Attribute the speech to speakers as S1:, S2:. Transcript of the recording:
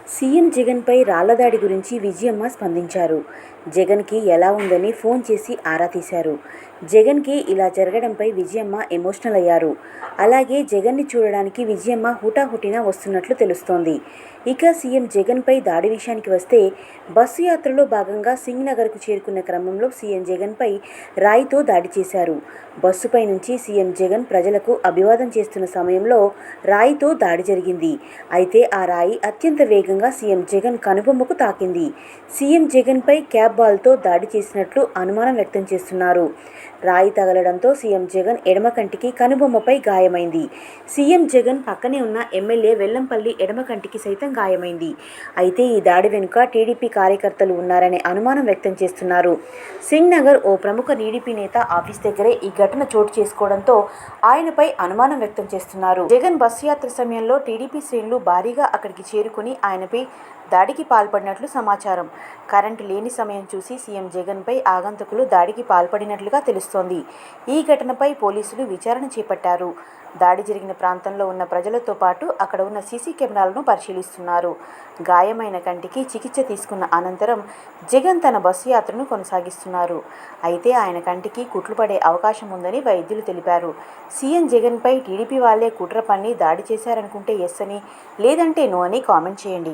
S1: CM జగన్పై రాళ్లదాడి గురించి విజయమ్మ స్పందించారు. జగన్కి ఎలా ఉందని ఫోన్ చేసి ఆరా తీశారు. జగన్కి ఇలా జరగడంపై విజయమ్మ ఎమోషనల్ అయ్యారు. అలాగే జగన్ని చూడడానికి విజయమ్మ హుటాహుటిన వస్తున్నట్లు తెలుస్తోంది. ఇక సీఎం జగన్పై దాడి విషయానికి వస్తే బస్సు యాత్రలో భాగంగా సింగ్నగర్కు చేరుకున్న క్రమంలో సీఎం జగన్పై రాయితో దాడి చేశారు. బస్సుపై నుంచి సీఎం జగన్ ప్రజలకు అభివాదం చేస్తున్న సమయంలో రాయితో దాడి జరిగింది. అయితే ఆ రాయి అత్యంత వేగంగా సీఎం జగన్ కనుబొమ్మకు తాకింది. సీఎం జగన్పై క్యాబ్ బాల్తో దాడి చేసినట్లు అనుమానం వ్యక్తం చేస్తున్నారు. రాయి తగలడంతో సీఎం జగన్ ఎడమ కంటికి కనుబొమ్మపై గాయమైంది. సీఎం జగన్ పక్కనే ఉన్న ఎమ్మెల్యే వెల్లంపల్లి ఎడమ కంటికి సైతం గాయమైంది. అయితే ఈ దాడి వెనుక టీడీపీ కార్యకర్తలు ఉన్నారనే అనుమానం వ్యక్తం చేస్తున్నారు. సింగ్నగర్ ఓ ప్రముఖ టీడీపీ నేత ఆఫీస్ దగ్గరే ఈ ఘటన చోటు చేసుకోవడంతో ఆయనపై అనుమానం వ్యక్తం చేస్తున్నారు. జగన్ బస్సు యాత్ర సమయంలో టీడీపీ శ్రేణులు భారీగా అక్కడికి చేరుకుని ఆయనపై దాడికి పాల్పడినట్లు సమాచారం. కరెంటు లేని సమయం చూసి సీఎం జగన్పై ఆగంతకులు దాడికి పాల్పడినట్లుగా తెలుస్తోంది. ఈ ఘటనపై పోలీసులు విచారణ చేపట్టారు. దాడి జరిగిన ప్రాంతంలో ఉన్న ప్రజలతో పాటు అక్కడ ఉన్న సీసీ కెమెరాలను పరిశీలిస్తున్నారు. గాయమైన కంటికి చికిత్స తీసుకున్న అనంతరం జగన్ తన బస్సు యాత్రను కొనసాగిస్తున్నారు. అయితే ఆయన కంటికి కుట్లు పడే అవకాశం ఉందని వైద్యులు తెలిపారు. సీఎం జగన్పై టీడీపీ వాళ్లే కుట్ర పన్ని దాడి చేశారనుకుంటే ఎస్ అని, లేదంటే నో అని కామెంట్ చేయండి.